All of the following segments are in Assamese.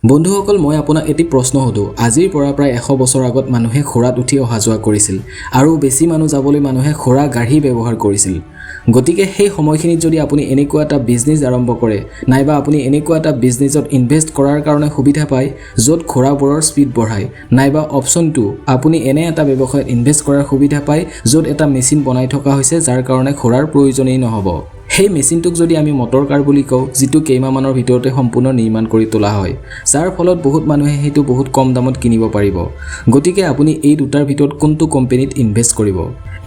বন্ধুসকল মই আপোনাক এটি প্ৰশ্ন সুধো আজিৰ পৰা প্ৰায় 100 বছৰ আগত মানুহে ঘোঁৰাত উঠি অহা যোৱা কৰিছিল আৰু বেছি মানুহ যাবলৈ মানুহে ঘোঁৰা গাড়ী ব্যৱহাৰ কৰিছিল গতিকে সেই সময়খিনিত যদি আপুনি এনেকুৱা এটা বিজনেস আৰম্ভ কৰে নাইবা আপুনি এনেকুৱা এটা বিজনেছত ইনভেষ্ট কৰাৰ কাৰণে সুবিধা পায় য'ত ঘোঁৰাবোৰৰ স্পীড বঢ়ায় নাইবা অপচন 2 আপুনি এনে এটা ব্যৱসায়ত ইনভেষ্ট কৰাৰ সুবিধা পায় য'ত এটা মেচিন বনাই থকা হৈছে যাৰ কাৰণে ঘোঁৰাৰ প্ৰয়োজনেই নহব সেই মেচিনটোক যদি আমি মটৰ কাৰ বুলি কওঁ যেটো কেইমাহমানৰ ভিতৰতে সম্পূৰ্ণ নিৰ্মাণ কৰি তোলা হয় যাৰ ফলত বহুত মানুহে হেতু বহুত কম দামত কিনিব পাৰিব গতিকে আপুনি এই দুটাৰ ভিতৰত কোনটো কোম্পানীত ইনভেষ্ট কৰিব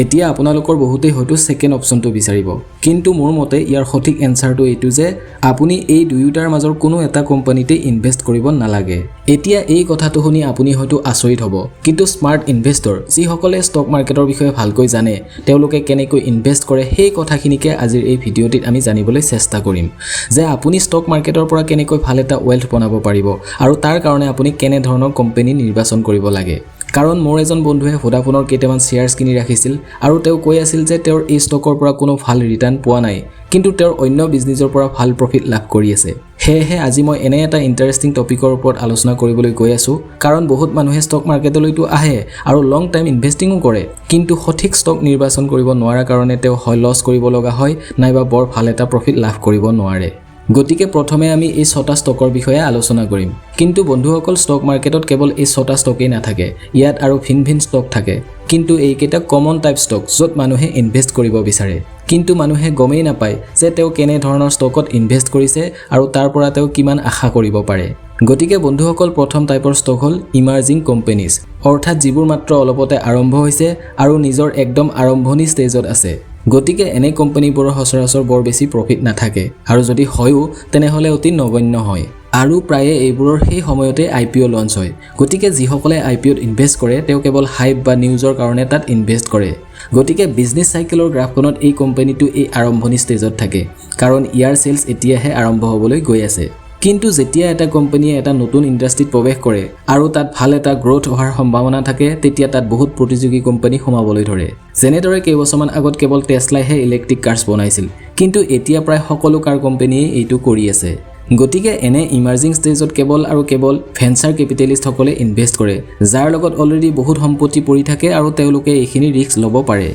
এতিয়া আপোনালোকৰ বহুতে হয়তো সেকেন্ড অপচনটো বিচাৰিব কিন্তু মোৰ মতে ইয়াৰ সঠিক এনসাৰটো এইটো যে আপুনি এই দুয়োটাৰ মাজৰ কোনো এটা কোম্পানীতে ইনভেষ্ট কৰিব নালাগে এতিয়া এই কথাটো শুনি আপুনি হয়তো আচৰিত হ'ব কিন্তু স্মাৰ্ট ইনভেষ্টৰ যিসকলে ষ্টক মাৰ্কেটৰ বিষয়ে ভালকৈ জানে তেওঁলোকে কেনেকৈ ইনভেষ্ট কৰে সেই কথাখিনিকে আজিৰ এই ভিডিঅ'টিত আমি জানিবলৈ চেষ্টা কৰিম যে আপুনি ষ্টক মাৰ্কেটৰ পৰা কেনেকৈ ভাল এটা ওয়েলথ বনাব পাৰিব আৰু তাৰ কাৰণে আপুনি কেনে ধৰণৰ কোম্পানী নিৰ্বাচন কৰিব লাগে কাৰণ মোৰ এজন বন্ধুৱে ভোডাফোনৰ কেইটামান শেয়াৰ্স কিনি ৰাখিছিল আৰু তেওঁ কৈ আছিল যে তেওঁৰ এই ষ্টকৰ পৰা কোনো ভাল ৰিটাৰ্ণ পোৱা নাই কিন্তু তেওঁৰ অন্য বিজনেছৰ পৰা ভাল প্ৰফিট লাভ কৰি আছে হেহে আজি মই এনে এটা ইন্টাৰেষ্টিং টপিকৰ ওপৰত আলোচনা কৰিবলৈ গৈ আছো কাৰণ বহুত মানুহে ষ্টক মাৰ্কেটলৈতো আহে আৰু লং টাইম ইনভেষ্টিংও কৰে কিন্তু সঠিক ষ্টক নিৰ্বাচন কৰিব নোৱাৰা কাৰণে তেওঁ হয় লছ কৰিব লগা হয় নাইবা বৰ ভাল এটা প্ৰফিট লাভ কৰিব নোৱাৰে গতিকে প্ৰথমে আমি এই 6টা ষ্টকৰ বিষয়ে আলোচনা কৰিম কিন্তু বন্ধুসকল ষ্টক মাৰ্কেটত কেৱল এই 6টা ষ্টকেই নাথাকে ইয়াত আৰু ভিন ষ্টক থাকে কিন্তু এইকেইটা কমন টাইপ ষ্টক য'ত মানুহে ইনভেষ্ট কৰিব বিচাৰে কিন্তু মানুহে গমেই নাপায় যে তেওঁ কেনে ধৰণৰ ষ্টকত ইনভেষ্ট কৰিছে আৰু তাৰ পৰা তেওঁ কিমান আশা কৰিব পাৰে গতিকে বন্ধুসকল প্ৰথম টাইপৰ ষ্টক হ'ল ইমাৰ্জিং কোম্পানীজ অৰ্থাৎ যিবোৰ মাত্ৰ অলপতে আৰম্ভ হৈছে আৰু নিজৰ একদম আৰম্ভণি ষ্টেজত আছে গতিকে এনে কোম্পানীবোৰৰ সচৰাচৰ বৰ বেছি প্ৰফিট নাথাকে আৰু যদি হয়ও তেনেহলে অতি নগণ্য হয় আৰু প্ৰায়ে এইবোৰৰ সেই সময়তে আইপিও লঞ্চ হয় গতিকে যিসকলে আইপিওত ইনভেষ্ট কৰে তেওঁ কেৱল হাইপ বা নিউজৰ কাৰণে তাত ইনভেষ্ট কৰে গতিকে বিজনেস সাইকেলৰ গ্ৰাফখনত এই কোম্পানীটো এই আৰম্ভণি ষ্টেজত থাকে কাৰণ ইয়াৰ সেলস এতিয়াহে আৰম্ভ হ'বলৈ গৈ আছে কিন্তু যেতিয়া এটা কোম্পানীয়ে এটা নতুন ইন্ডাষ্ট্ৰিত প্ৰৱেশ কৰে আৰু তাত ভাল এটা গ্ৰোথ হোৱাৰ সম্ভাৱনা থাকে তেতিয়া তাত বহুত প্ৰতিযোগী কোম্পানী সোমাবলৈ ধৰে যেনেদৰে কেইবছৰমান আগত কেৱল টেসলাহে ইলেক্ট্ৰিক কাৰ্ছ বনাইছিল কিন্তু এতিয়া প্ৰায় সকলো কাৰ কোম্পানীয়ে এইটো কৰি আছে গতিকে এনে ইমাৰ্জিং ষ্টেজত কেৱল আৰু কেৱল ভেঞ্চাৰ কেপিটেলিষ্ট সকলে ইনভেষ্ট কৰে যাৰ লগত অলৰেডি বহুত সম্পত্তি পৰি থাকে আৰু তেওঁলোকে এইখিনি ৰিস্ক ল'ব পাৰে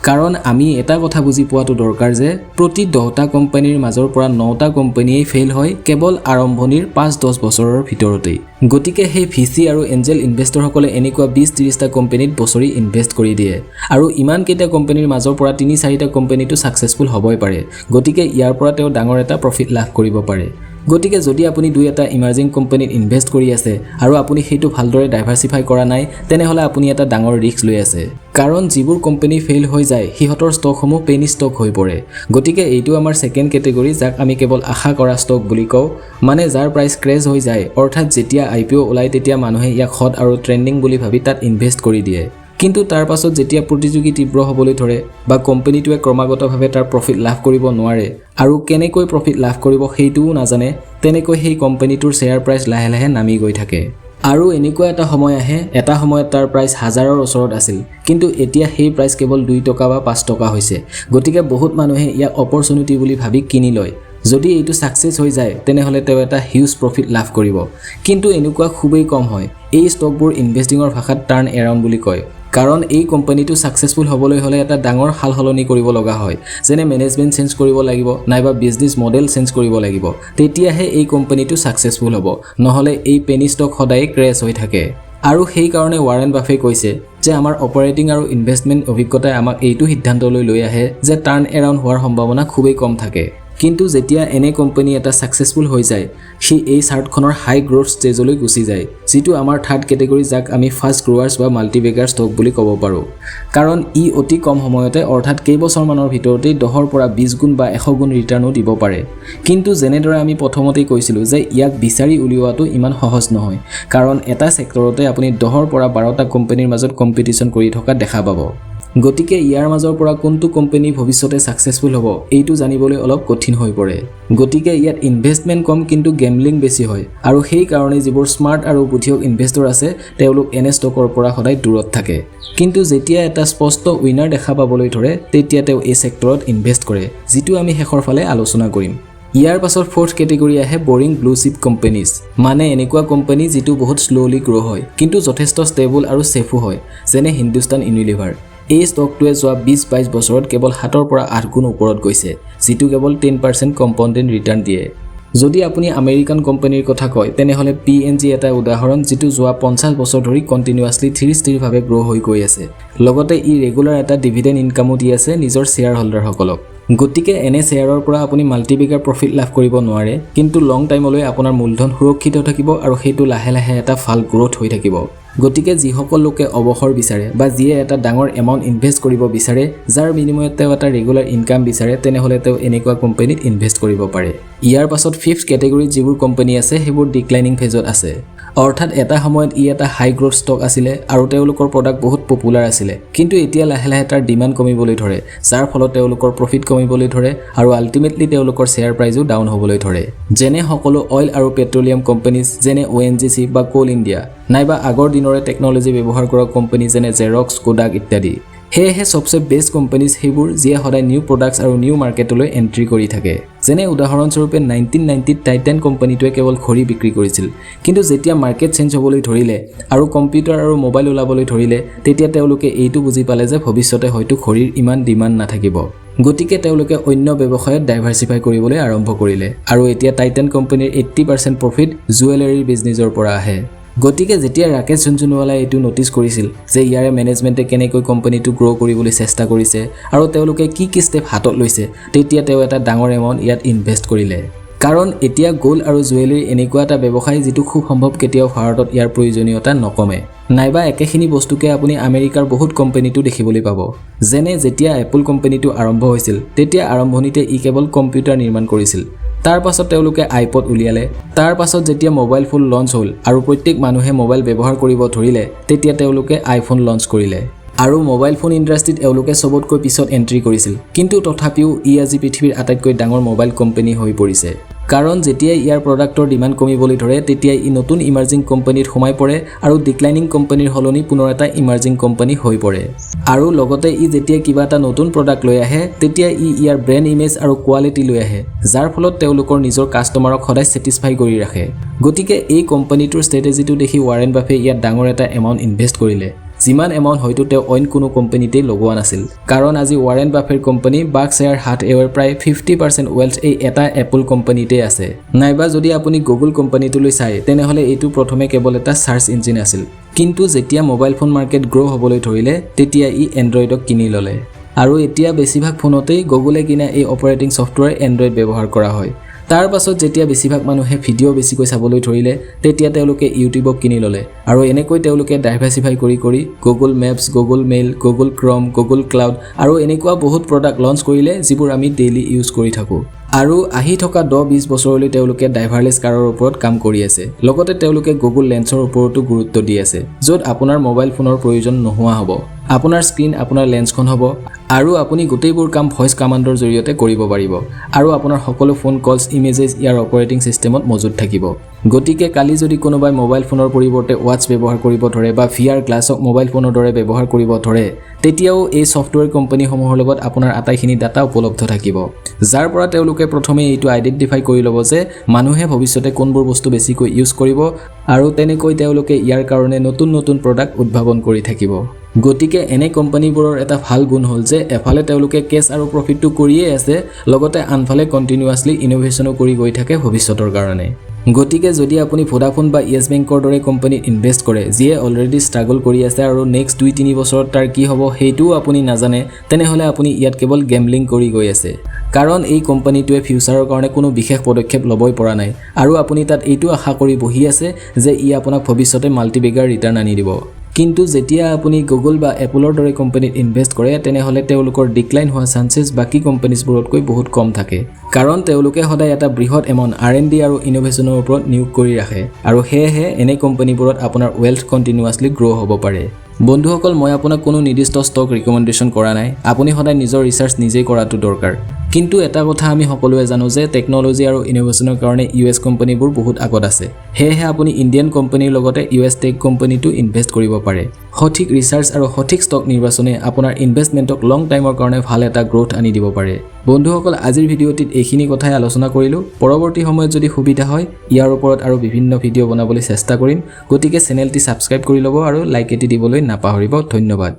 কাৰণ আমি এটা কথা বুজি পোৱাটো দৰকাৰ যে প্ৰতি 10টা কোম্পানীৰ মাজৰ পৰা 9টা কোম্পানীয়ে ফেইল হয় কেৱল আৰম্ভণিৰ 5-10 বছৰৰ ভিতৰতেই গতিকে সেই ভিসি আৰু এঞ্জেল ইনভেষ্টৰ সকলে এনেকুৱা 20-30টা কোম্পানীত বছৰি ইনভেষ্ট কৰি দিয়ে আৰু ইমান কেইটা কোম্পানীৰ মাজৰ পৰা 3-4টা কোম্পানীটো সাকসেসফুল হ'বই পাৰে গতিকে ইয়াৰ পৰা তেওঁ ডাঙৰ এটা প্ৰফিট লাভ কৰিব পাৰে গতিকে যদি আপুনি দুই এটা ইমাৰ্জিং কোম্পানীত ইনভেষ্ট কৰি আছে আৰু আপুনি হেতু ভালদৰে ডাইভাৰ্সিফাই কৰা নাই তেনেহলে আপুনি এটা ডাঙৰ ৰিস্ক লৈ আছে কাৰণ যিবোৰ কোম্পানী ফেইল হৈ যায় হিহতৰ ষ্টকসমূহ পেনি ষ্টক হৈ পৰে গতিকে এইটো আমাৰ সেকেন্ড ক্যাটেগৰী যাক আমি কেৱল আশা কৰা ষ্টক বুলি কওঁ মানে যাৰ প্ৰাইস ক্ৰেশ হৈ যায় অৰ্থাৎ যেতিয়া আইপিও ওলাই তেতিয়া মানুহে ইয়াক হট আৰু ট্ৰেন্ডিং বুলি ভাবি তাত ইনভেষ্ট কৰি দিয়ে কিন্তু তাৰ পাছত যেতিয়া প্ৰতিযোগী তীব্ৰ হ'বলৈ ধৰে বা কোম্পানীটোৱে ক্ৰমাগতভাৱে তাৰ প্ৰফিট লাভ কৰিব নোৱাৰে আৰু কেনেকৈ প্ৰফিট লাভ কৰিব সেইটোও নাজানে তেনেকৈ সেই কোম্পানীটোৰ শেয়াৰ প্ৰাইস লাহে লাহে নামি গৈ থাকে আৰু এনেকুৱা এটা সময় আহে এটা সময়ত তাৰ প্ৰাইস হাজাৰৰ ওচৰত আছিল কিন্তু এতিয়া সেই প্ৰাইস কেৱল 2 টকা বা 5 টকা হৈছে গতিকে বহুত মানুহে ইয়াক অপৰচুনিটি বুলি ভাবি কিনি লয় যদি এইটো সাকসেস হৈ যায় তেনেহলে তেওঁ এটা হিউজ প্ৰফিট লাভ কৰিব কিন্তু এনেকুৱা খুবেই কম হয় এই ষ্টকবোৰ ইনভেষ্টিংৰ ভাষাত টাৰ্ন এৰাউণ্ড বুলি কয় কাৰণ এই কোম্পানীটো সাকসেসফুল হ'বলৈ হলে এটা ডাঙৰ হালহলনি কৰিব লগা হয় যেনে মেনেজমেন্ট চেঞ্জ কৰিব লাগিব নাইবা বিজনেস মডেল চেঞ্জ কৰিব লাগিব তেতিয়াহে এই কোম্পানীটো সাকসেসফুল হ'ব নহলে এই পেনি ষ্টক সদায় ক্ৰেশ হৈ থাকে আৰু সেই কাৰণে ৱাৰেন বাফে কৈছে যে আমাৰ অপাৰেটিং আৰু ইনভেষ্টমেন্ট অভিজ্ঞতাই আমাক এইটো সিদ্ধান্তলৈ লৈ আহে যে টাৰ্ন এৰাউণ্ড হোৱাৰ সম্ভাৱনা খুবেই কম থাকে কিন্তু যেতিয়া এনে কোম্পানী এটা সাকসেসফুল হৈ যায় সি এই চাৰ্টখনৰ হাই গ্ৰোথ ষ্টেজলৈ গুচি যায় যেটো আমাৰ থাৰ্ড ক্যাটেগৰী যাক আমি ফাষ্ট গ্ৰোৱাৰ্ছ বা মাল্টিবেগাৰ ষ্টক বুলি ক'ব পাৰো কাৰণ ই অতি কম সময়তে অৰ্থাৎ কেইবছৰমানৰ ভিতৰতে 10ৰ পৰা 20 গুণ বা 100 গুণ ৰিটাৰ্ণো দিব পাৰে কিন্তু যেনেদৰে আমি প্ৰথমতেই কৈছিলো যে ইয়াক বিচাৰি উলিওৱাটো ইমান সহজ নহয় কাৰণ এটা সেক্টৰতে আপুনি 10ৰ পৰা 12টা কোম্পানীৰ মাজত কম্পিটিশন কৰি থকা দেখা পাব গতিকে ইয়াৰ মাজৰ পৰা কোনটো কোম্পানী ভৱিষ্যতে সাকসেসফুল হ'ব এইটো জানিবলৈ অলপ কঠিন হৈ পৰে গতিকে ইয়াত ইনভেষ্টমেন্ট কম কিন্তু গেমলিং বেছি হয় আৰু সেই কাৰণে যিবোৰ স্মাৰ্ট আৰু বুদ্ধিয়ক ইনভেষ্টৰ আছে তেওঁলোক এনে ষ্টকৰ পৰা সদায় দূৰত থাকে কিন্তু যেতিয়া এটা স্পষ্ট উইনাৰ দেখা পাবলৈ ধৰে তেতিয়া তেওঁ এই সেক্টৰত ইনভেষ্ট কৰে যেটো আমি শেষৰ ফালে আলোচনা কৰিম ইয়াৰ পাছত ফ'ৰ্থ কেটেগৰী আহে বৰিং ব্লু চিপ কোম্পানীজ, মানে এনেকুৱা কোম্পানী যিটো বহুত শ্ল'লি গ্ৰ' হয় কিন্তু যথেষ্ট ষ্টেবল আৰু ছেফো হয়, যেনে হিন্দুস্তান ইউনিলিভাৰ। এই ষ্টকটোৱে যোৱা 20-22 বছৰত কেৱল 7 পৰা 8 গুণ ওপৰত গৈছে, যিটো কেৱল 10% কম্পাউণ্ডেড ৰিটাৰ্ণ দিয়ে। যদি আপুনি আমেৰিকান কোম্পানীৰ কথা কয় তেনেহ'লে P&G এটা উদাহৰণ, যিটো যোৱা 50 বছৰ ধৰি কণ্টিনিউৱাছলি স্থিৰভাৱে গ্ৰ' হৈ গৈ আছে। লগতে ই ৰেগুলাৰ এটা ডিভিডেণ্ড ইনকামো দি আছে নিজৰ শ্বেয়াৰ হোল্ডাৰসকলক। গতিকে এনে শ্বেয়াৰৰ পৰা আপুনি মাল্টিবিগাৰ প্ৰফিট লাভ কৰিব নোৱাৰে, কিন্তু লং টাইমলৈ আপোনাৰ মূলধন সুৰক্ষিত থাকিব আৰু সেইটো লাহে লাহে এটা ভাল গ্ৰ'থ হৈ থাকিব। গতিকে যিসকল লোকে অৱসৰ বিচাৰে বা যিয়ে এটা ডাঙৰ এমাউণ্ট ইনভেষ্ট কৰিব বিচাৰে, যাৰ বিনিময়ত তেওঁ এটা ৰেগুলাৰ ইনকাম বিচাৰে, তেনেহ'লে তেওঁ এনেকুৱা কোম্পানীত ইনভেষ্ট কৰিব পাৰে। ইয়াৰ পাছত ফিফথ কেটেগৰীত যিবোৰ কোম্পানী আছে সেইবোৰ ডিক্লাইনিং ফেজত আছে, অৰ্থাৎ এটা সময়ত ই এটা হাই গ্ৰ'থ ষ্টক আছিলে আৰু তেওঁলোকৰ প্ৰডাক্ট বহুত পপুলাৰ আছিলে, কিন্তু এতিয়া লাহে লাহে তাৰ ডিমাণ্ড কমিবলৈ ধৰে, যাৰ ফলত তেওঁলোকৰ প্ৰফিট কমিবলৈ ধৰে আৰু আল্টিমেটলি তেওঁলোকৰ শ্বেয়াৰ প্ৰাইজো ডাউন হ'বলৈ ধৰে। যেনে সকলো অইল আৰু পেট্ৰলিয়াম কোম্পানীজ যেনে ONGC বা কোল ইণ্ডিয়া, নাইবা আগৰ দিনৰে টেকন'লজি ব্যৱহাৰ কৰা কোম্পানী যেনে জেৰক্স, কোডাক ইত্যাদি। সেয়েহে সবচে বেষ্ট কোম্পানীজ সেইবোৰ যিয়ে সদায় নিউ প্ৰডাক্টছ আৰু নিউ মাৰ্কেটলৈ এণ্ট্ৰি কৰি থাকে। যেনে উদাহৰণস্বৰূপে 1990ত টাইটান কোম্পানীটোৱে কেৱল ঘড়ী বিক্ৰী কৰিছিল, কিন্তু যেতিয়া মাৰ্কেট চেঞ্জ হ'বলৈ ধৰিলে আৰু কম্পিউটাৰ আৰু মোবাইল ওলাবলৈ ধৰিলে, তেতিয়া তেওঁলোকে এইটো বুজি পালে যে ভৱিষ্যতে হয়তো ঘড়ীৰ ইমান ডিমাণ্ড নাথাকিব। গতিকে তেওঁলোকে অন্য ব্যৱসায়ত ডাইভাৰ্চিফাই কৰিবলৈ আৰম্ভ কৰিলে আৰু এতিয়া টাইটান কোম্পানীৰ 80% প্ৰফিট জুৱেলাৰীৰ বিজনেছৰ পৰা আহে। গতিকে যেতিয়া ৰাকেশ ঝুনঝুনৱালাই এইটো নটিচ কৰিছিল যে ইয়াৰে মেনেজমেণ্টে কেনেকৈ কোম্পানীটো গ্ৰ' কৰিবলৈ চেষ্টা কৰিছে আৰু তেওঁলোকে কি কি ষ্টেপ হাতত লৈছে, তেতিয়া তেওঁ এটা ডাঙৰ এমাউণ্ট ইয়াত ইনভেষ্ট কৰিলে। কাৰণ এতিয়া গ'ল্ড আৰু জুৱেলাৰী এনেকুৱা এটা ব্যৱসায় যিটো খুব সম্ভৱ কেতিয়াও ভাৰতত ইয়াৰ প্ৰয়োজনীয়তা নকমে। নাইবা একেখিনি বস্তুকে আপুনি আমেৰিকাৰ বহুত কোম্পানীটো দেখিবলৈ পাব। যেনে যেতিয়া এপল কোম্পানীটো আৰম্ভ হৈছিল, তেতিয়া আৰম্ভণিতে ই কেৱল কম্পিউটাৰ নিৰ্মাণ কৰিছিল। তাৰ পাছত তেওঁলোকে আইপড উলিয়ালে। তাৰ পাছত যেতিয়া মোবাইল ফোন লঞ্চ হ'ল আৰু প্ৰত্যেক মানুহে মোবাইল ব্যৱহাৰ কৰিব ধৰিলে, তেতিয়া তেওঁলোকে আইফোন লঞ্চ কৰিলে। আৰু মোবাইল ফোন ইণ্ডাষ্ট্ৰীত এওঁলোকে চবতকৈ পিছত এণ্ট্ৰি কৰিছিল, কিন্তু তথাপিও ই আজি পৃথিৱীৰ আটাইতকৈ ডাঙৰ মোবাইল কোম্পানী হৈ পৰিছে। কাৰণ যেতিয়াই ইয়াৰ প্ৰডাক্টৰ ডিমাণ্ড কমিবলৈ ধৰে, তেতিয়াই ই নতুন ইমাৰ্জিং কোম্পানীত সোমাই পৰে আৰু ডিক্লাইনিং কোম্পানীৰ সলনি পুনৰ এটা ইমাৰ্জিং কোম্পানী হৈ পৰে। আৰু লগতে ই যেতিয়া কিবা এটা নতুন প্ৰডাক্ট লৈ আহে, তেতিয়া ই ইয়াৰ ব্ৰেণ্ড ইমেজ আৰু কোৱালিটি লৈ আহে, যাৰ ফলত তেওঁলোকৰ নিজৰ কাষ্টমাৰক সদায় ছেটিছফাই কৰি ৰাখে। গতিকে এই কোম্পানীটোৰ ষ্ট্ৰেটেজিটো দেখি ৱাৰেন বাফে ইয়াত ডাঙৰ এটা এমাউণ্ট ইনভেষ্ট কৰিলে, যিমান এমাউণ্ট হয়তো তেওঁ অইন কোনো কোম্পানীতেই লগোৱা নাছিল। কাৰণ আজি ৱাৰেন বাফেৰ কোম্পানী বাৰ্কশ্বায়াৰ হাথৱেৰ প্ৰায় 50% ৱেল্থ এই এটা এপল কোম্পানীতে আছে। নাইবা যদি আপুনি গুগল কোম্পানীটোলৈ চায়, তেনেহ'লে এইটো প্ৰথমে কেৱল এটা চাৰ্চ ইঞ্জিন আছিল, কিন্তু যেতিয়া মোবাইল ফোন মাৰ্কেট গ্ৰ' হ'বলৈ ধৰিলে, তেতিয়া ই এণ্ড্ৰইডক কিনি ল'লে। আৰু এতিয়া বেছিভাগ ফোনতেই গুগলে কিনা এই অপাৰেটিং ছফ্টৱেৰ এণ্ড্ৰইড ব্যৱহাৰ কৰা হয়। তাৰ পাছত যেতিয়া বেছিভাগ মানুহে ভিডিঅ' বেছিকৈ চাবলৈ ধৰিলে, তেতিয়া তেওঁলোকে ইউটিউবক কিনি ল'লে আৰু এনেকৈ তেওঁলোকে ডাইভাৰ্চিফাই কৰি কৰি Google maps, Google mail, Google ক্ৰম, গুগল ক্লাউড আৰু এনেকুৱা বহুত প্ৰডাক্ট লঞ্চ কৰিলে, যিবোৰ আমি ডেইলি ইউজ কৰি থাকোঁ। আৰু আহি থকা 10-20 বছৰলৈ তেওঁলোকে ড্ৰাইভাৰলেছ কাৰৰ ওপৰত কাম কৰি আছে। লগতে তেওঁলোকে গুগল লেন্সৰ ওপৰতো গুৰুত্ব দি আছে, য'ত আপোনাৰ মোবাইল ফোনৰ প্ৰয়োজন নোহোৱা হ'ব। আপোনাৰ স্ক্ৰীন আপোনাৰ লেন্সখন হ'ব আৰু আপুনি গোটেইবোৰ কাম ভইচ কমাণ্ডৰ জৰিয়তে কৰিব পাৰিব আৰু আপোনাৰ সকলো ফোন কলছ, ইমেজেছ ইয়াৰ অপাৰেটিং ছিষ্টেমত মজুত থাকিব। গতিকে কালি যদি কোনোবাই মোবাইল ফোনৰ পৰিৱৰ্তে ৱাটছ ব্যৱহাৰ কৰিব ধৰে বা VR গ্লাছক মোবাইল ফোনৰ দৰে ব্যৱহাৰ কৰিব ধৰে, তেতিয়াও এই ছফ্টৱেৰ কোম্পানীসমূহৰ লগত আপোনাৰ আটাইখিনি ডাটা উপলব্ধ থাকিব, যাৰ পৰা তেওঁলোকে প্ৰথমে এইটো আইডেণ্টিফাই কৰি ল'ব যে মানুহে ভৱিষ্যতে কোনবোৰ বস্তু বেছিকৈ ইউজ কৰিব আৰু তেনেকৈ তেওঁলোকে ইয়াৰ কাৰণে নতুন নতুন প্ৰডাক্ট উদ্ভাৱন কৰি থাকিব। গতিকে এনে কোম্পানীবোৰৰ এটা ভাল গুণ হ'ল যে এফালে তেওঁলোকে কেছ আৰু প্ৰফিটটো কৰিয়ে আছে, লগতে আনফালে কণ্টিনিউৱাছলি ইনোভেশ্যনো কৰি গৈ থাকে ভৱিষ্যতৰ কাৰণে। গতিকে যদি আপুনি ভোডাফোন বা য়েছ বেংকৰ দৰে কোম্পানীত ইনভেষ্ট কৰে, যিয়ে অলৰেডি ষ্ট্ৰাগল কৰি আছে আৰু নেক্সট 2-3 বছৰত তাৰ কি হ'ব সেইটোও আপুনি নাজানে, তেনেহ'লে আপুনি ইয়াত কেৱল গেম্বলিং কৰি গৈ আছে। কাৰণ এই কোম্পানীটোৱে ফিউচাৰৰ কাৰণে কোনো বিশেষ পদক্ষেপ ল'বই পৰা নাই আৰু আপুনি তাত এইটো আশা কৰি বহি আছে যে ই আপোনাক ভৱিষ্যতে মাল্টিবেগাৰ ৰিটাৰ্ণ আনি দিব। কিন্তু যেতিয়া আপুনি গুগল বা এপলৰ দৰে কোম্পানীত ইনভেষ্ট কৰে, তেনেহ'লে তেওঁলোকৰ ডিক্লাইন হোৱা চান্সেছ বাকী কোম্পানীজবোৰতকৈ বহুত কম থাকে। কাৰণ তেওঁলোকে সদায় এটা বৃহৎ এমাউণ্ট R&D আৰু ইনোভেশ্যনৰ ওপৰত নিয়োগ কৰি ৰাখে আৰু সেয়েহে এনে কোম্পানীবোৰত আপোনাৰ ৱেল্থ কণ্টিনিউৱাছলি গ্ৰ' হ'ব পাৰে। বন্ধুসকল, মই আপোনাক কোনো নিৰ্দিষ্ট ষ্টক ৰিকমেণ্ডেশ্যন কৰা নাই। আপুনি সদায় নিজৰ ৰিচাৰ্চ নিজেই কৰাটো দৰকাৰ। কিন্তু এটা কথা আমি সকলোৱে জানো যে টেকন'লজি আৰু ইনোভেশ্যনৰ কাৰণে US কোম্পানীবোৰ বহুত আগত আছে সেয়েহে আপুনি ইণ্ডিয়ান কোম্পানীৰ লগতে US টেক কোম্পানীটো ইনভেষ্ট কৰিব পাৰে সঠিক ৰিচাৰ্চ আৰু সঠিক ষ্টক নিৰ্বাচনে আপোনাৰ ইনভেষ্টমেণ্টক লং টাইমৰ কাৰণে ভাল এটা গ্ৰোথ আনি দিব পাৰে বন্ধুসকল আজিৰ ভিডিঅ'টিত এইখিনি কথাই আলোচনা কৰিলো পৰৱৰ্তী সময়ত যদি সুবিধা হয় ইয়াৰ ওপৰত আৰু বিভিন্ন ভিডিঅ' বনাবলৈ চেষ্টা কৰিম গতিকে চেনেলটি সাবস্ক্ৰাইব কৰি ল'ব আৰু লাইক এটি দিবলৈ নাপাহৰিব ধন্যবাদ